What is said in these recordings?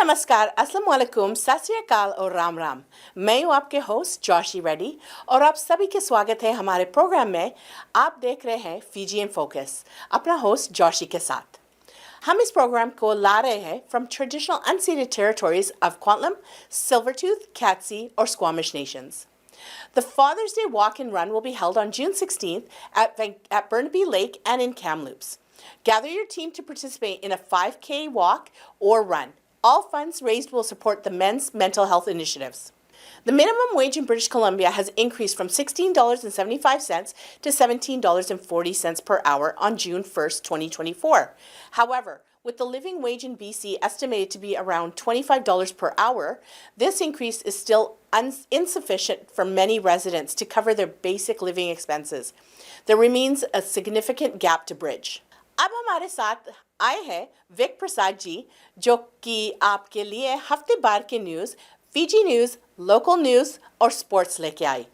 नमस्कार, अस्सलाम वालेकुम, सत श्री अकाल और राम राम। मैं हूँ आपके होस्ट जोशी रेड्डी और आप सभी के स्वागत है हमारे प्रोग्राम में। आप देख रहे हैं फीजी इन फोकस अपना होस्ट जोशी के साथ। हम इस प्रोग्राम को ला रहे हैं from traditional unseeded territories of क्वांटलम, सिल्वरटूथ, कैटसी और Squamish Nations. The Father's Day Walk and Run will be held on June 16th at Burnaby Lake and in Kamloops. Gather your team to participate in a 5K walk or run. All funds raised will support the men's mental health initiatives. The minimum wage in British Columbia has increased from $16.75 to $17.40 per hour on June 1st, 2024. However, with the living wage in BC estimated to be around $25 per hour, this increase is still insufficient for many residents to cover their basic living expenses. There remains a significant gap to bridge. अब हमारे साथ आए हैं Wick Prasad ji, जो कि आपके लिए हफ्ते भर के news, Fiji news, local news और स्पोर्ट्स लेके आई।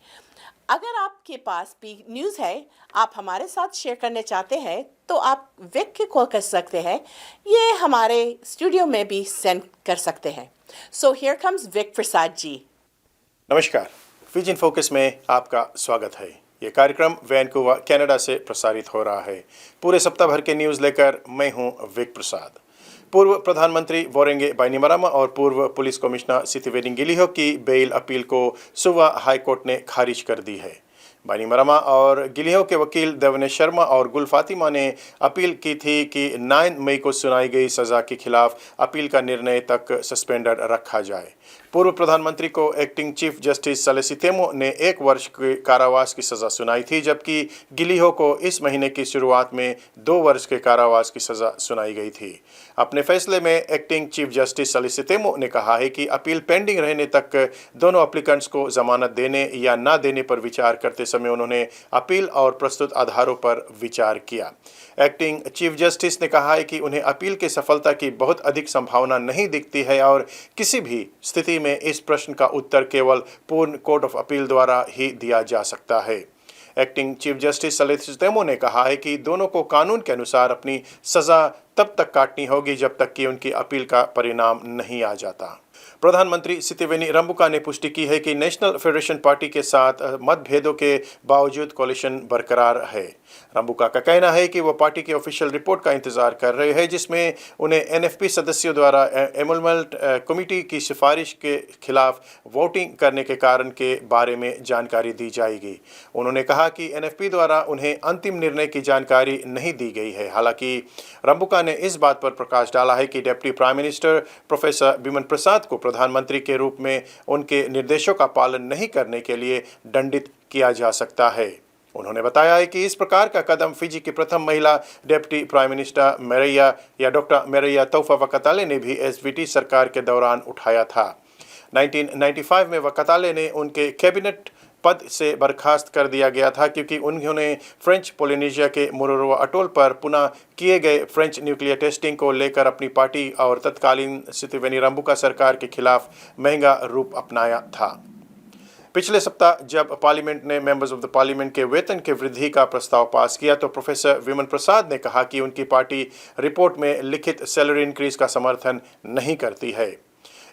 अगर आपके पास भी न्यूज़ है आप हमारे साथ शेयर करने चाहते हैं तो आप विक के कॉल कर सकते हैं, ये हमारे स्टूडियो में भी सेंड कर सकते हैं। So here comes Wick Prasad ji. नमस्कार, फीजी इन फोकस में आपका स्वागत है। ये कार्यक्रम वैनकूवर कनाडा से प्रसारित हो रहा है। पूरे सप्ताह भर के न्यूज़ लेकर मैं हूं विक प्रसाद। पूर्व प्रधानमंत्री वोरेंगे बाइनिमरामा और पूर्व पुलिस कमिश्नर सितिवेनी गिलिहो की बेल अपील को सुवा हाई कोर्ट ने खारिज कर दी है। बाइनिमरामा और गिलिहो के वकील देवनेश शर्मा और गुल फातिमा ने अपील की थी कि 9 मई को सुनाई गई सज़ा के खिलाफ अपील का निर्णय तक सस्पेंडेड रखा जाए। पूर्व प्रधानमंत्री को एक्टिंग चीफ जस्टिस सलेसितेमो ने 1 वर्ष के कारावास की सज़ा सुनाई थी, जबकि गिलिहो को इस महीने की शुरुआत में 2 वर्ष के कारावास की सज़ा सुनाई गई थी। अपने फैसले में एक्टिंग चीफ जस्टिस सलेसितेमो ने कहा है कि अपील पेंडिंग रहने तक दोनों एप्लीकेंट्स को जमानत देने या न देने पर विचार करते समय उन्होंने अपील और प्रस्तुत आधारों पर विचार किया। एक्टिंग चीफ जस्टिस ने कहा है कि उन्हें अपील की सफलता की बहुत अधिक संभावना नहीं दिखती है और किसी भी स्थिति में इस प्रश्न का उत्तर केवल पूर्ण कोर्ट ऑफ अपील द्वारा ही दिया जा सकता है। एक्टिंग चीफ जस्टिस सलेसितेमो ने कहा है कि दोनों को कानून के अनुसार अपनी सज़ा तब तक काटनी होगी जब तक कि उनकी अपील का परिणाम नहीं आ जाता। प्रधानमंत्री सितिवेनी रंबुका ने पुष्टि की है कि नेशनल फेडरेशन पार्टी के साथ मतभेदों के बावजूद कोलिशन बरकरार है। रंबुका का कहना है कि वो पार्टी की ऑफिशियल रिपोर्ट का इंतजार कर रहे हैं, जिसमें उन्हें एनएफपी सदस्यों द्वारा एमलमेंट कमेटी की सिफारिश के खिलाफ वोटिंग करने के कारण के बारे में जानकारी दी जाएगी। उन्होंने कहा कि एनएफपी द्वारा उन्हें अंतिम निर्णय की जानकारी नहीं दी गई है। हालांकि रंबुका ने इस बात पर प्रकाश डाला है कि deputy prime minister professor Biman प्रसाद को प्रधानमंत्री के रूप में उनके निर्देशों का पालन नहीं करने के लिए दंडित किया जा सकता है। उन्होंने बताया है कि इस प्रकार का कदम फिजी की प्रथम महिला डिप्टी प्राइम मिनिस्टर मेरैया या डॉक्टर मेरैया तौफा वकताले ने भी एसवीटी सरकार के दौरान उठाया था। 1995 में वकताले ने उनके कैबिनेट पद से बर्खास्त कर दिया गया था क्योंकि उन्होंने फ्रेंच पोलिनेशिया के मुरुरुआ अटोल पर पुनः किए गए फ्रेंच न्यूक्लियर टेस्टिंग को लेकर अपनी पार्टी और तत्कालीन सितिवेनी रंबुका सरकार के खिलाफ महंगा रूप अपनाया था। पिछले सप्ताह जब पार्लियामेंट ने मेंबर्स ऑफ द पार्लियामेंट के वेतन के वृद्धि का प्रस्ताव पास किया तो प्रोफेसर विमन प्रसाद ने कहा कि उनकी पार्टी रिपोर्ट में लिखित सैलरी इंक्रीज का समर्थन नहीं करती है।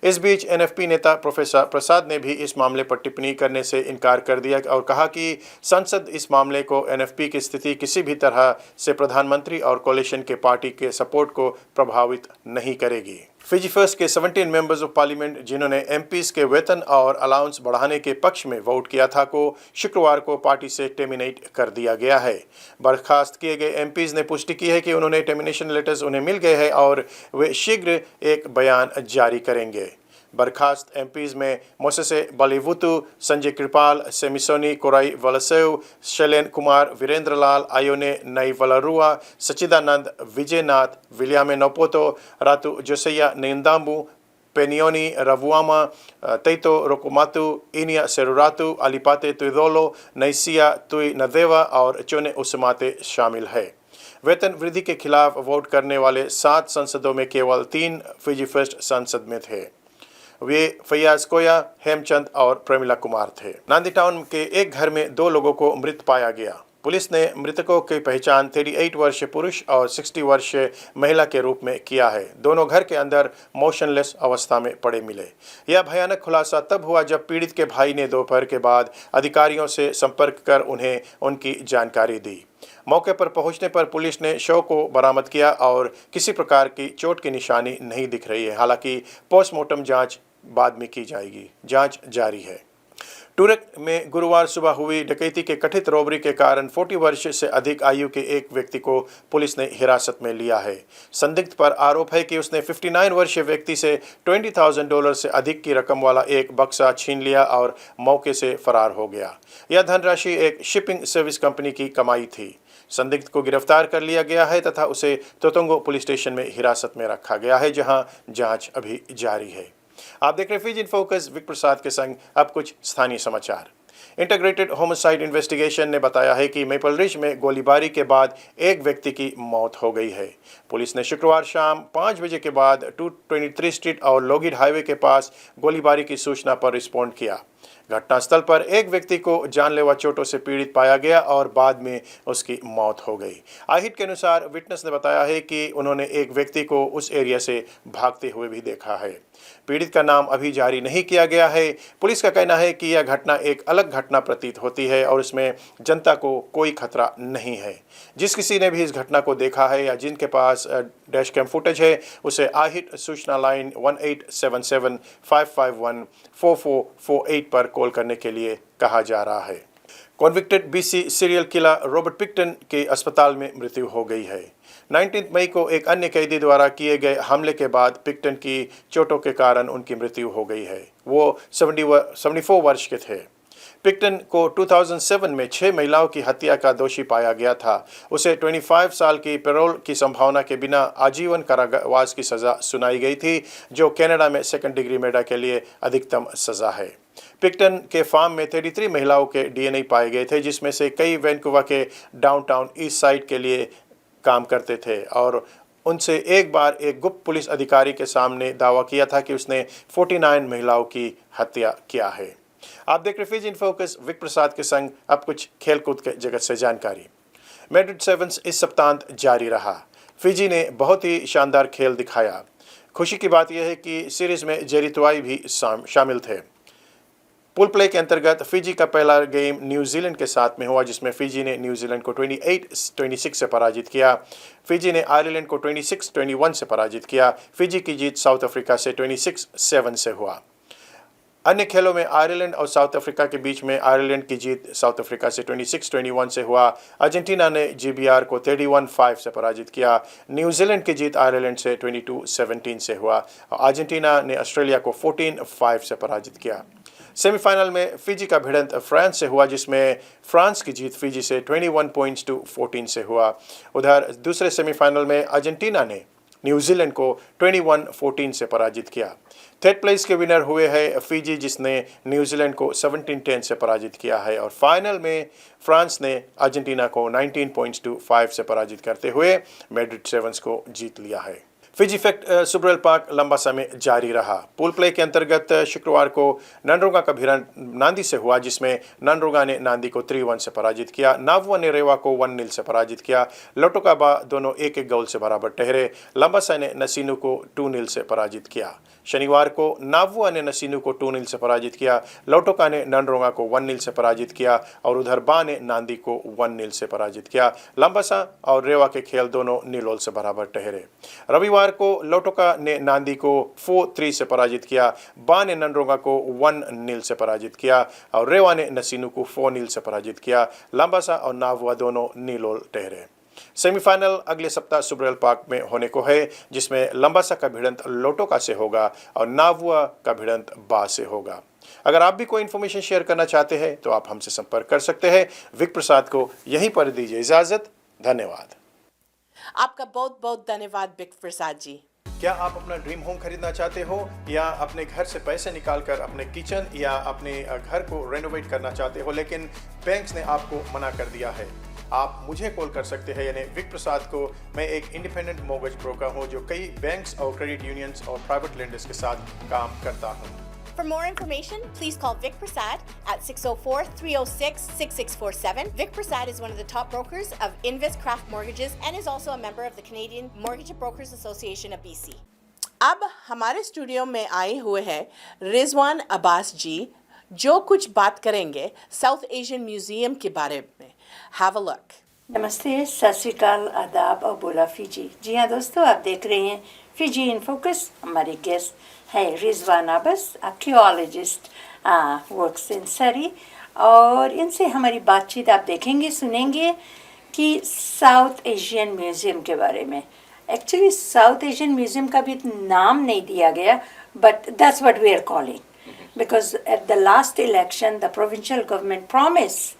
इस बीच एनएफपी नेता प्रोफेसर प्रसाद ने भी इस मामले पर टिप्पणी करने से इनकार कर दिया और कहा कि संसद इस मामले को एनएफपी की स्थिति किसी भी तरह से प्रधानमंत्री और कोलिशन के पार्टी के सपोर्ट को प्रभावित नहीं करेगी। फिजी फर्स्ट के 17 मेंबर्स ऑफ पार्लियामेंट जिन्होंने एमपीज के वेतन और अलाउंस बढ़ाने के पक्ष में वोट किया था को शुक्रवार को पार्टी से टर्मिनेट कर दिया गया है। बर्खास्त किए गए एमपीज ने पुष्टि की है कि उन्होंने टर्मिनेशन लेटर्स उन्हें मिल गए हैं और वे शीघ्र एक बयान जारी करेंगे। बर्खास्त एमपीज में मोसेसे बलिवुतु, संजय कृपाल, सेमिसोनी कोराई वलसेव, शैलेन कुमार, वीरेंद्र लाल, आयोने नई वलारुआ, सचिदानंद विजयनाथ, विलियामे नोपोतो, रातु जोसैया नेंदाम्बू, पेनियोनी रवुआमा, तैतो रोकुमातु, इनिया सेरुरातु, अलिपाते तुइदोलो, नैसिया तुई नदेवा और चोने उसमाते शामिल है। वेतन वृद्धि के खिलाफ वोट करने वाले 7 सांसदों में केवल 3 फिजी फर्स्ट सांसद में थे। वे फैयाज कोया, हेमचंद और प्रमिला कुमार थे। नांदी टाउन के एक घर में 2 लोगों को मृत पाया गया। पुलिस ने मृतकों की पहचान 38 वर्षीय पुरुष और 60 वर्षीय महिला के रूप में किया है। दोनों घर के अंदर मोशनलेस अवस्था में पड़े मिले। यह भयानक खुलासा तब हुआ जब पीड़ित के भाई ने दोपहर के बाद अधिकारियों से संपर्क कर उन्हें उनकी जानकारी दी। मौके पर पहुंचने पर पुलिस ने शव को बरामद किया और किसी प्रकार की चोट की निशानी नहीं दिख रही है। हालांकि पोस्टमार्टम जांच बाद में की जाएगी। जांच जारी है। टूरक में गुरुवार सुबह हुई डकैती के कथित रॉबरी के कारण 40 वर्ष से अधिक आयु के एक व्यक्ति को पुलिस ने हिरासत में लिया है। संदिग्ध पर आरोप है कि उसने 59 वर्षीय व्यक्ति से $20,000 से अधिक की रकम वाला एक बक्सा छीन लिया और मौके से फरार हो गया। यह धनराशि एक शिपिंग सर्विस कंपनी की कमाई थी। संदिग्ध को गिरफ्तार कर लिया गया है तथा उसे तोतंगो पुलिस स्टेशन में हिरासत में रखा गया है, जहां जांच अभी जारी है। आप देख रहे हैं फीजी इन फोकस, विक प्रसाद के संग अब कुछ स्थानीय समाचार। इंटीग्रेटेड होमिसाइड इन्वेस्टिगेशन ने बताया है कि मेपल रिज में गोलीबारी के बाद एक व्यक्ति की मौत हो गई है। पुलिस ने शुक्रवार शाम 5 बजे के बाद 223 स्ट्रीट और लोगिड हाईवे के पास गोलीबारी की सूचना पर रिस्पॉन्ड किया। घटनास्थल पर एक व्यक्ति को जानलेवा चोटों से पीड़ित पाया गया और बाद में उसकी मौत हो गई। आहित के अनुसार विटनेस ने बताया है कि उन्होंने एक व्यक्ति को उस एरिया से भागते हुए भी देखा है। पीड़ित का नाम अभी जारी नहीं किया गया है। पुलिस का कहना है कि यह घटना एक अलग घटना प्रतीत होती है और इसमें जनता को कोई खतरा नहीं है। जिस किसी ने भी इस घटना को देखा है या जिनके पास डैश कैम फुटेज है, उसे आहित सूचना लाइन 1877-551-4448 पर कॉल करने के लिए कहा जा रहा है। Convicted BC serial killer Robert Pickton की अस्पताल में मृत्यु हो गई है। 19 मई को एक अन्य कैदी द्वारा किए गए हमले के बाद पिक्टन की चोटों के कारण उनकी मृत्यु हो गई है। वो 74 वर्ष के थे। पिक्टन को 2007 में 6 महिलाओं की हत्या का दोषी पाया गया था। उसे 25 साल की पैरोल की संभावना के बिना आजीवन कारावास की सजा सुनाई गई थी, जो कनाडा में सेकंड डिग्री मर्डर के लिए अधिकतम सजा है। पिक्टन के फार्म में 33 महिलाओं के डीएनए पाए गए थे, जिसमें से कई वैंकूवर के डाउनटाउन ईस्ट साइड के लिए काम करते थे और उनसे एक बार एक गुप्त पुलिस अधिकारी के सामने दावा किया था कि उसने 49 महिलाओं की हत्या किया है। आप देख रहे फीजी इन फोकस, विक प्रसाद के संग अब कुछ खेलकूद के जगत से जानकारी। मैड्रिड सेवंस इस सप्तांत जारी रहा। फिजी ने बहुत ही शानदार खेल दिखाया। खुशी की बात यह है कि सीरीज में जेरी तुआई भी शामिल थे। पूल प्ले के अंतर्गत फिजी का पहला गेम न्यूजीलैंड के साथ में हुआ, जिसमें फिजी ने न्यूजीलैंड को 28-26 से पराजित किया। फिजी ने आयरलैंड को 26-21 से पराजित किया। फिजी की जीत साउथ अफ्रीका से 26-7 से हुआ। अन्य खेलों में आयरलैंड और साउथ अफ्रीका के बीच में आयरलैंड की जीत साउथ अफ्रीका से 26-21 से हुआ। अर्जेंटीना ने जीबीआर को 31-5 से पराजित किया। न्यूजीलैंड की जीत आयरलैंड से 22-17 से हुआ और अर्जेंटीना ने ऑस्ट्रेलिया को 14-5 से पराजित किया। सेमीफाइनल में फिजी का भिड़ंत फ्रांस से हुआ, जिसमें फ्रांस की जीत फिजी से 21 पॉइंट्स टू 14 से हुआ। उधर दूसरे सेमीफाइनल में अर्जेंटीना ने न्यूजीलैंड को 21-14 से पराजित किया। थर्ड प्लेस के विनर हुए हैं फिजी, जिसने न्यूजीलैंड को 17-10 से पराजित किया है और फाइनल में फ्रांस ने अर्जेंटीना को 19 पॉइंट्स टू 5 से पराजित करते हुए मैड्रिड सेवंस को जीत लिया है। फिजी फैक्ट सुब्रेल पार्क लंबा समय जारी रहा। पूल प्ले के अंतर्गत शुक्रवार को ननरोगा का भिड़ंत नांदी से हुआ, जिसमें ननरोगा ने नांदी को 3-1 से पराजित किया। नावुआ ने रेवा को 1-0 से पराजित किया। लोटोकाबा दोनों एक गोल से बराबर ठहरे। लंबासा ने नसीनु को 2-0 से पराजित किया। शनिवार को नावुआ ने नसीनु को 2-0 से पराजित किया। लोटोका ने ननरोगा को 1-0 से पराजित किया और उधर बा ने नांदी को 1-0 से पराजित किया। लंबासा और रेवा के खेल दोनों 0 से बराबर ठहरे। रविवार को लोटोका ने नांदी को 4-3 से पराजित किया। बा ने ननरोगा को 1-0 से पराजित किया और रेवा ने नसीनु को 4-0 से पराजित किया। लंबासा और नावुआ दोनों 0 ठहरे। सेमीफाइनल अगले सप्ताह सुब्रेल पार्क में होने को है, जिसमें लंबासा का भिड़ंत लोटोका से होगा और नावुआ का भिड़ंत बा से होगा। अगर आप भी कोई इन्फॉर्मेशन शेयर करना चाहते हैं तो आप हमसे संपर्क कर सकते हैं। विक प्रसाद को यहीं पर दीजिए इजाजत। धन्यवाद। आपका बहुत बहुत धन्यवाद विक प्रसाद जी। क्या आप अपना ड्रीम होम खरीदना चाहते हो या अपने घर से पैसे निकालकर अपने किचन या अपने घर को रेनोवेट करना चाहते हो, लेकिन बैंक्स ने आपको मना कर दिया है? आप मुझे कॉल कर सकते हैं, यानी विक प्रसाद को। मैं एक इंडिपेंडेंट मॉर्गेज ब्रोकर हूं जो कई बैंक्स और क्रेडिट यूनियंस और प्राइवेट लेंडर्स के साथ काम करता हूं। For more information, please call Vic Prasad at 604-306-6647. Vic Prasad is one of the top brokers of Invis Craft Mortgages and is also a member of the Canadian Mortgage Brokers Association of BC. अब हमारे studio में आए हुए हैं रिजवान अब्बास जी जो कुछ बात करेंगे साउथ एशियन म्यूजियम के बारे में. Have a look. नमस्ते, सत श्री अकाल, आदाब और बोला फीजी. जी हाँ दोस्तों, आप देख रहे हैं फीजी इन फोकस. हमारे गेस्ट है Rizwan Abbas, archaeologist, works in सरी. और इनसे हमारी बातचीत आप देखेंगे, सुनेंगे कि साउथ एशियन म्यूज़ियम के बारे में. एक्चुअली साउथ एशियन म्यूज़ियम का भी नाम नहीं दिया गया, but that's what we are calling, because at the last election the provincial government promised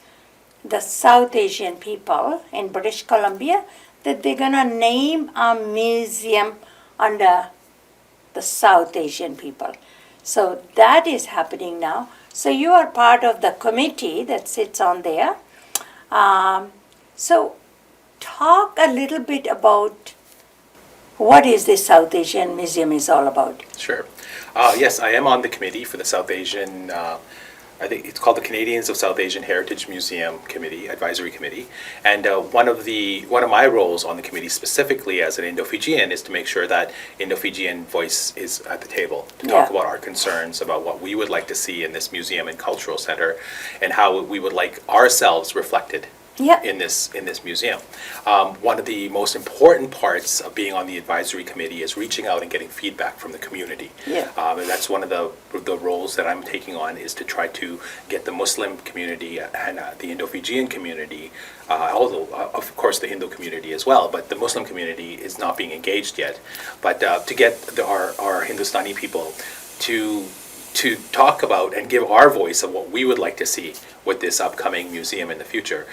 the South Asian people in British Columbia that they're gonna name a museum under the South Asian people. So that is happening now. So you are part of the committee that sits on there. So talk a little bit about what is this South Asian Museum is all about. Sure. Yes, I am on the committee for the South Asian, I think it's called the Canadians of South Asian Heritage Museum Committee, Advisory Committee. And one of my roles on the committee specifically as an Indo-Fijian is to make sure that Indo-Fijian voice is at the table to talk about our concerns about what we would like to see in this museum and cultural center and how we would like ourselves reflected in this museum. One of the most important parts of being on the advisory committee is reaching out and getting feedback from the community. And that's one of the roles that I'm taking on, is to try to get the Muslim community and the Indo-Fijian community, although of course the Hindu community as well, but the Muslim community is not being engaged yet. But to get our Hindustani people to talk about and give our voice of what we would like to see with this upcoming museum in the future.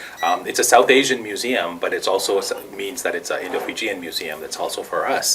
It's a South Asian museum, but it's also means that it's an Indo-Fijian museum that's also for us.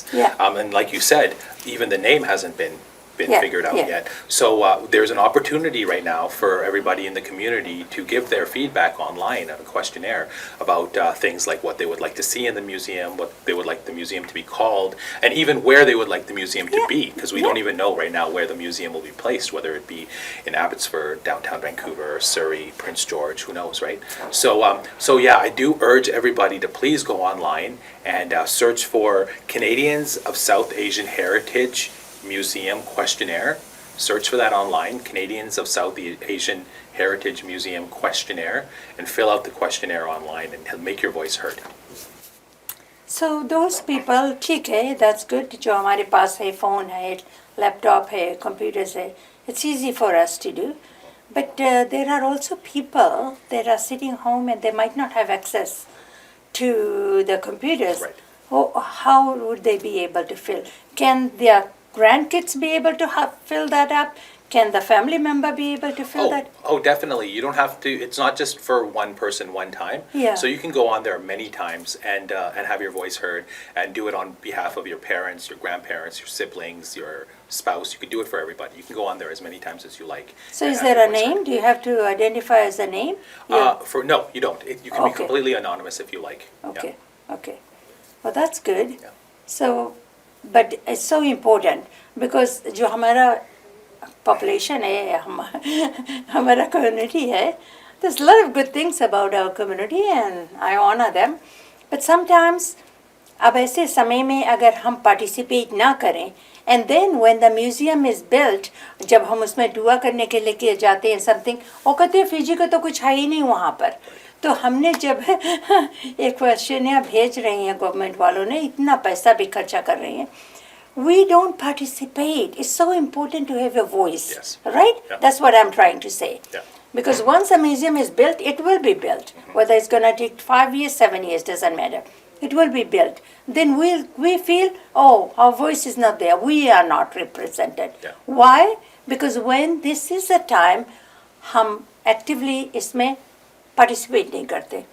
And like you said, even the name hasn't been figured out yet. So there's an opportunity right now for everybody in the community to give their feedback online, a questionnaire about things like what they would like to see in the museum, what they would like the museum to be called, and even where they would like the museum to be, because we don't even know right now where the museum will be placed, whether it be in Abbotsford, downtown Vancouver, Surrey, Prince George, who knows, right? So yeah, I do urge everybody to please go online and search for Canadians of South Asian Heritage Museum questionnaire. Search for that online, Canadians of South Asian Heritage Museum questionnaire, and fill out the questionnaire online and make your voice heard. So those people, ठीक है, that's good. जो हमारे पास है, phone है, laptop है, computers है, it's easy for us to do. But there are also people that are sitting home and they might not have access to the computers. How would they be able to fill? Can their grandkids be able to fill that up? Can the family member be able to fill that? Oh, definitely. You don't have to. It's not just for one person, one time. So you can go on there many times and have your voice heard and do it on behalf of your parents, your grandparents, your siblings, your spouse. You can do it for everybody. You can go on there as many times as you like. So is there a name? Do you have to identify as a name? No, you don't. You can be completely anonymous if you like. Okay. Well, that's good. So, but it's so important because जो हमारा population है, हमारा community है, there's a lot of good things about our community and I honor them. But sometimes अब ऐसे समय में अगर हम participate ना करें, and then when the museum is built, जब हम उसमें दुआ करने के लिए जाते हैं something, वो कहते हैं फिजी का तो कुछ है ही नहीं वहाँ पर. तो हमने जब एक क्वेश्चन भेज रहे हैं गवर्नमेंट वालों ने, इतना पैसा भी खर्चा कर रहे हैं, we don't participate. It's so important to have a voice, right? That's what I'm trying to say. Because once a museum is built, it will be built. Whether it's going to take 5 years, 7 years, doesn't matter. It will be built. Then we feel, oh, our voice is not there. We are not represented. Why? Because when this is the time, हम actively इसमें participate नहीं करते.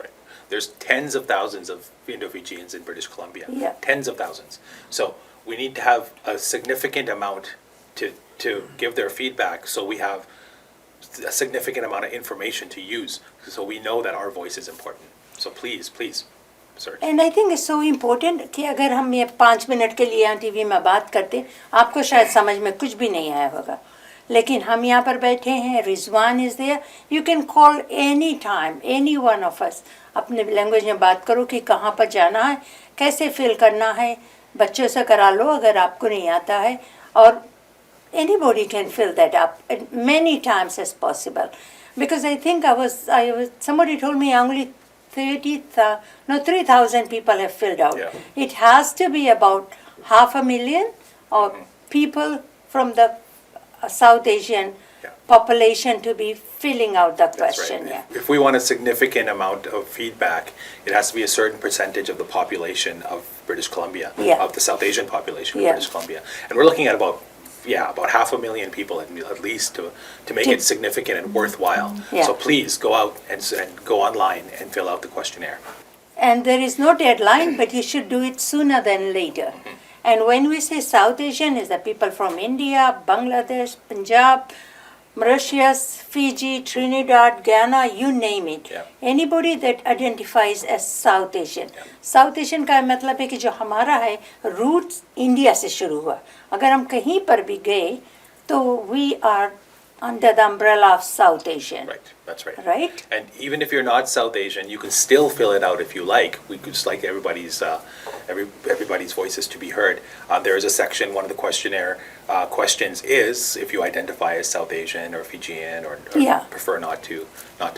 There's tens of thousands of Indo-Fijians in British Columbia. Tens of thousands. So we need to have a significant amount to give their feedback, so we have a significant amount of information to use, so we know that our voice is important. So please search. And I think it's so important कि अगर हम ये 5 minute के लिए यहाँ TV में बात करते, आपको शायद समझ में कुछ भी नहीं आया होगा, लेकिन हम यहाँ पर बैठे हैं, Rizwan is there, you can call any time, any one of us, अपने लैंग्वेज में बात करो कि कहाँ पर जाना है, कैसे फिल करना है, बच्चों से करा लो अगर आपको नहीं आता है, और anybody can fill that up many times as possible. Because I think somebody told me only 3,000 people have filled out. Yeah. It has to be about 500,000 or people from the South Asian Yeah. population to be filling out the That's right. question. Yeah. If we want a significant amount of feedback, it has to be a certain percentage of the population of British Columbia, Yeah. of the South Asian population Yeah. of British Columbia. And we're looking at about 500,000 people at least to make it significant and worthwhile. Yeah. So please go out and go online and fill out the questionnaire. And there is no deadline, but you should do it sooner than later. And when we say South Asian, is the people from India, Bangladesh, Punjab, Mauritius, Fiji, Trinidad, Ghana, you name it. Yeah. Anybody that identifies as South Asian. Yeah. South Asian का मतलब है कि जो हमारा है roots India से शुरू हुआ. अगर हम कहीं पर भी गए तो we are under the umbrella of South Asian. Right, that's right. Right? And even if you're not South Asian, you can still fill it out if you like. We could just like everybody's voices to be heard. There is a section, one of the questionnaire questions is if you identify as South Asian or Fijian or Yeah. prefer not to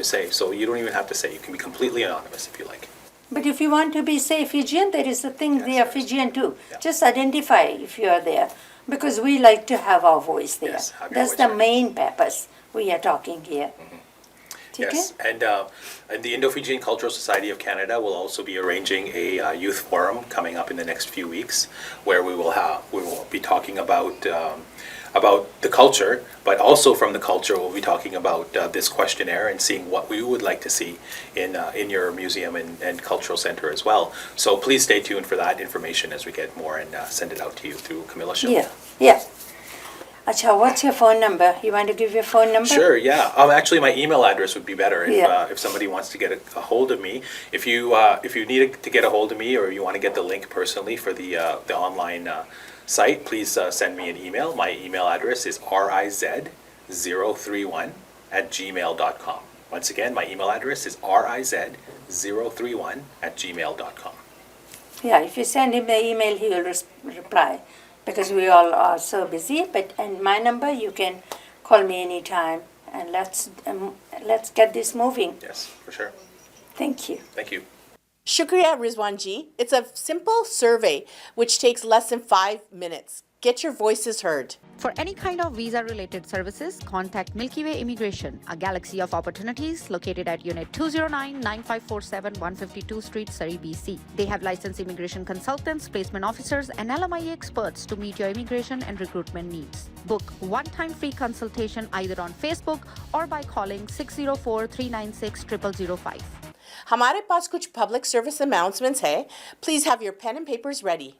say. So you don't even have to say. You can be completely anonymous if you like. But if you want to be, say, Fijian, there is a thing, they are Fijian too. Yeah. Just identify if you are there. Because we like to have our voice there. Yes, have your That's voice the heard. main purpose we are talking here. ठीक Yes, and the Indo-Fijian Cultural Society of Canada will also be arranging a youth forum coming up in the next few weeks, where we will be talking about the culture, but also from the culture we'll be talking about this questionnaire and seeing what we would like to see in your museum and cultural center as well. So please stay tuned for that information as we get more and send it out to you through Camilla Schill. Yeah, yeah. Acha, what's your phone number? You want to give your phone number? Sure, yeah. Actually, my email address would be better if somebody wants to get a hold of me. If you need to get a hold of me or you want to get the link personally for the online site, please send me an email. My email address is riz031@gmail.com. Once again, my email address is riz031@gmail.com. Yeah, if you send him the email, he will reply. Because we all are so busy. And my number, you can call me anytime. And let's get this moving. Yes, for sure. Thank you. Thank you. Shukriya Rizwan ji. It's a simple survey which takes less than 5 minutes. Get your voices heard. For any kind of visa-related services, contact Milky Way Immigration, a galaxy of opportunities located at Unit 209-9547 152 Street, Surrey, BC. They have licensed immigration consultants, placement officers, and LMIA experts to meet your immigration and recruitment needs. Book one-time free consultation either on Facebook or by calling 604-396-0005. हमारे पास कुछ public service announcements है. Please have your pen and papers ready.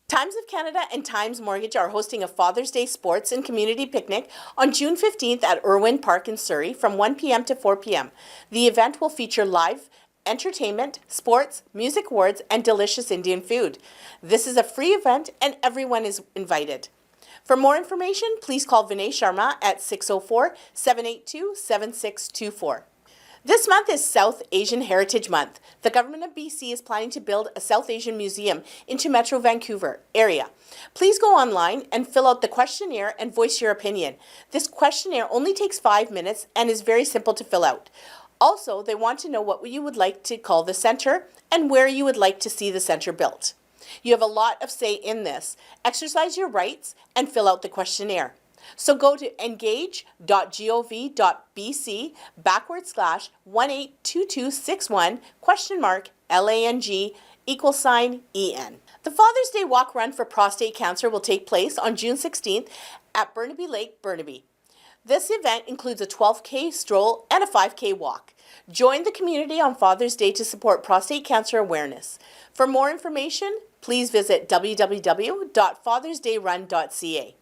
Times of Canada and Times Mortgage are hosting a Father's Day sports and community picnic on June 15th at Irwin Park in Surrey from 1 p.m. to 4 p.m. The event will feature live entertainment, sports, music awards, and delicious Indian food. This is a free event and everyone is invited. For more information, please call Vinay Sharma at 604-782-7624. This month is South Asian Heritage Month. The Government of BC is planning to build a South Asian museum into Metro Vancouver area. Please go online and fill out the questionnaire and voice your opinion. This questionnaire only takes 5 minutes and is very simple to fill out. Also, they want to know what you would like to call the center and where you would like to see the center built. You have a lot of say in this. Exercise your rights and fill out the questionnaire. So go to engage.gov.bc/182261 *LANG=EN. The Father's Day Walk Run for Prostate Cancer will take place on June 16th at Burnaby Lake, Burnaby. This event includes a 12K stroll and a 5K walk. Join the community on Father's Day to support prostate cancer awareness. For more information, please visit www.fathersdayrun.ca.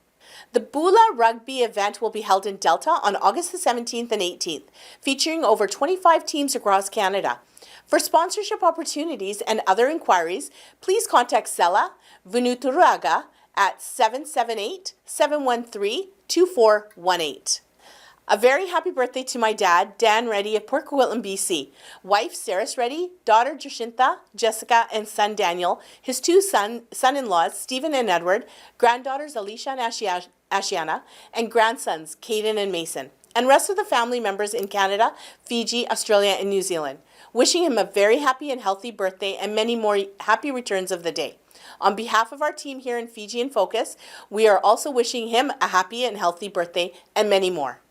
The Bula Rugby event will be held in Delta on August the 17th and 18th, featuring over 25 teams across Canada. For sponsorship opportunities and other inquiries, please contact Sela Vunuturaga at 778-713 2418. A very happy birthday to my dad, Dan Reddy of Port Coquitlam, BC, wife Saris Reddy, daughter Jacinta, Jessica, and son Daniel, his two son-in-laws, Stephen and Edward, granddaughters Alicia and Ashiana, and grandsons, Caden and Mason, and rest of the family members in Canada, Fiji, Australia, and New Zealand. Wishing him a very happy and healthy birthday and many more happy returns of the day. On behalf of our team here in Fiji in Focus, we are also wishing him a happy and healthy birthday and many more.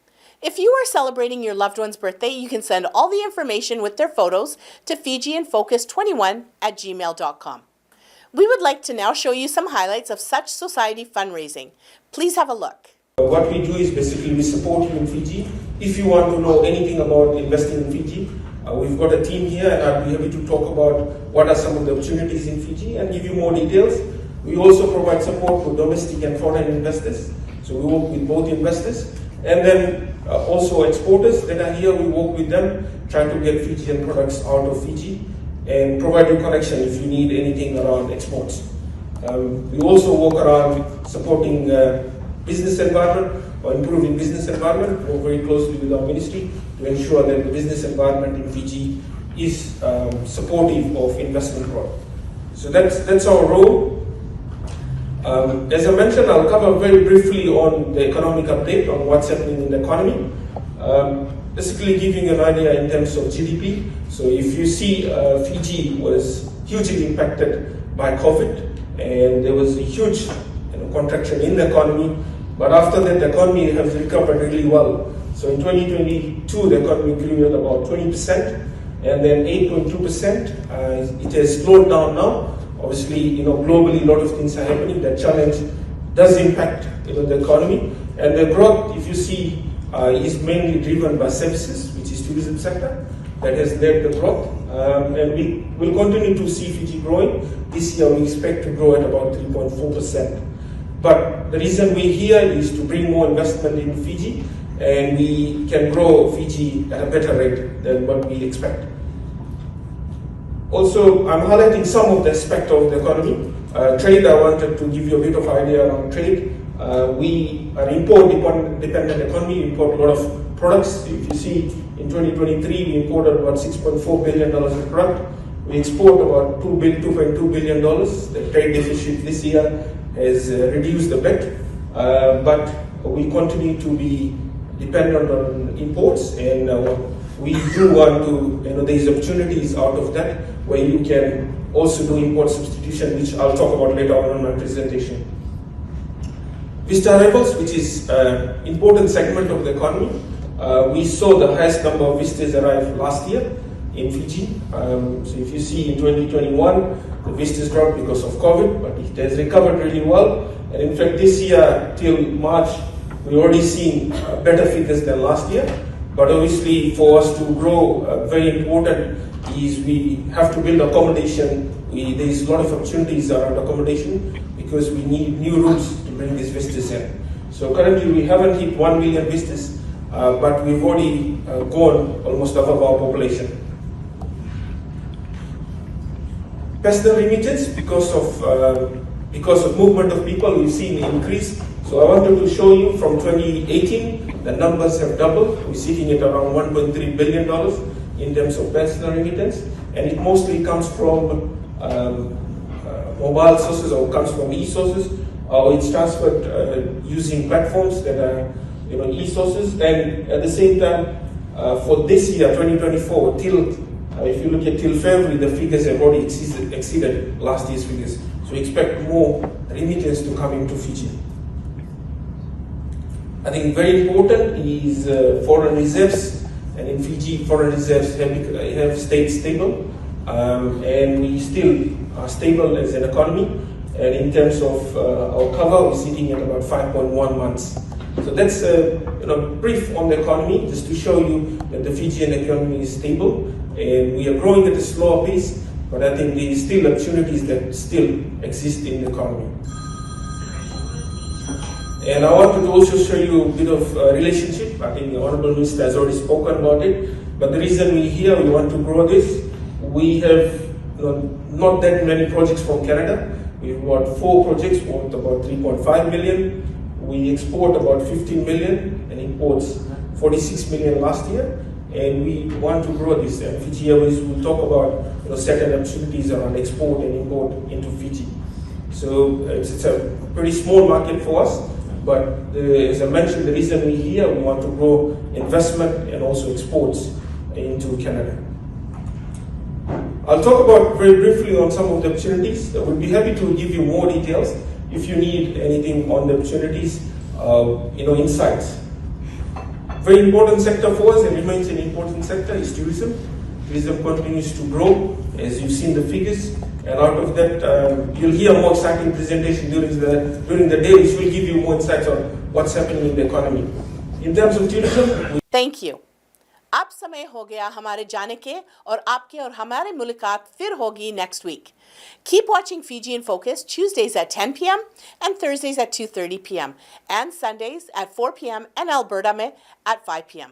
If you are celebrating your loved one's birthday, you can send all the information with their photos to fijianfocus21@gmail.com. We would like to now show you some highlights of Such Society fundraising. Please have a look. What we do is basically we support you in Fiji. If you want to know anything about investing in Fiji, we've got a team here and I'll be happy to talk about what are some of the opportunities in Fiji and give you more details. We also provide support for domestic and foreign investors. So we work with both investors and then also exporters that are here. We work with them, trying to get Fijian products out of Fiji and provide you connection if you need anything around exports. We also work around supporting business environment or improving business environment. We work very closely with our ministry to ensure that the business environment in Fiji is supportive of investment growth. So that's our role. As I mentioned, I'll cover very briefly on the economic update on what's happening in the economy. Basically giving an idea in terms of GDP. So if you see Fiji was hugely impacted by COVID and there was a huge contraction in the economy, but after that the economy has recovered really well. So in 2022 the economy grew at about 20% and then 8.2%. It has slowed down now. Obviously, globally a lot of things are happening. That challenge does impact the economy, and the growth, if you see, is mainly driven by services, which is tourism sector that has led the growth, and we will continue to see Fiji growing. This year we expect to grow at about 3.4%. But the reason we're here is to bring more investment in Fiji, and we can grow Fiji at a better rate than what we expect. Also, I'm highlighting some of the aspects of the economy. Trade, I wanted to give you a bit of idea around trade. We are an import-dependent economy. We import a lot of products. If you see, in 2023, we imported about $6.4 billion of product. We export about $2.2 billion. The trade deficit this year has reduced a bit, but we continue to be dependent on imports, and we do want to, there's opportunities out of that where you can also do import substitution, which I'll talk about later on in my presentation. Visa arrivals, which is an important segment of the economy. We saw the highest number of visitors arrive last year in Fiji. So if you see in 2021, the visitors dropped because of COVID, but it has recovered really well. And in fact, this year till March, we're already seeing better figures than last year. But obviously, for us to grow, very important is we have to build accommodation. There's a lot of opportunities around accommodation because we need new routes to bring these visitors in. So currently, we haven't hit 1 million visitors, but we've already gone almost half of our population. Personal remittance, because of movement of people, we've seen an increase. So I wanted to show you from 2018, the numbers have doubled. We're sitting at around $1.3 billion in terms of personal remittance, and it mostly comes from mobile sources or comes from e-sources, or it's transferred using platforms that are e-sources. And at the same time, for this year, 2024, if you look at till February, the figures have already exceeded last year's figures. So we expect more remittance to come into Fiji. I think very important is foreign reserves, and in Fiji, foreign reserves have stayed stable, and we still are stable as an economy. And in terms of our cover, we're sitting at about 5.1 months. So that's brief on the economy, just to show you that the Fijian economy is stable, and we are growing at a slower pace, but I think there is still opportunities that still exist in the economy. And I wanted to also show you a bit of relationship. I think the Honourable Minister has already spoken about it. But the reason we're here, we want to grow this. We have not that many projects from Canada. We've got 4 projects worth about $3.5 million. We export about 15 million and imports 46 million last year, and we want to grow this. And Fiji Airways will talk about certain opportunities around export and import into Fiji. So it's a pretty small market for us, but as I mentioned, the reason we're here, we want to grow investment and also exports into Canada. I'll talk about very briefly on some of the opportunities. I would be happy to give you more details if you need anything on the opportunities, insights. Very important sector for us and remains an important sector is tourism. Tourism continues to grow, as you've seen the figures, and out of that, you'll hear more exciting presentation during the day, which will give you more insights on what's happening in the economy. In terms of tourism, thank you. अब समय हो गया हमारे जाने के, और आपके और हमारे मुलाकात फिर होगी next week. Keep watching Fiji in Focus Tuesdays at 10 p.m. and Thursdays at 2:30 p.m. and Sundays at 4 p.m. and Alberta में at 5 p.m.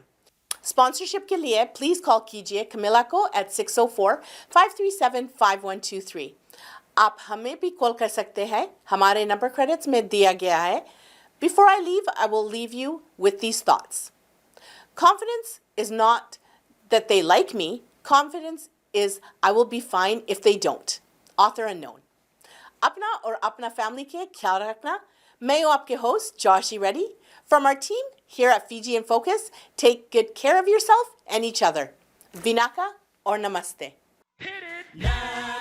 स्पॉन्सरशिप के लिए प्लीज़ कॉल कीजिए कमिला को at 604-537-5123। आप हमें भी कॉल कर सकते हैं, हमारे नंबर क्रेडिट्स में दिया गया है। Before I leave, I will leave you with these thoughts. Confidence is not that they like me. Confidence is I will be fine if they don't. Author unknown. अपना और अपना फैमिली के ख्याल रखना। मैं हूँ आपके host Joshi Reddy. From our team here at Fiji in Focus, take good care of yourself and each other. Vinaka or Namaste. Hit it now.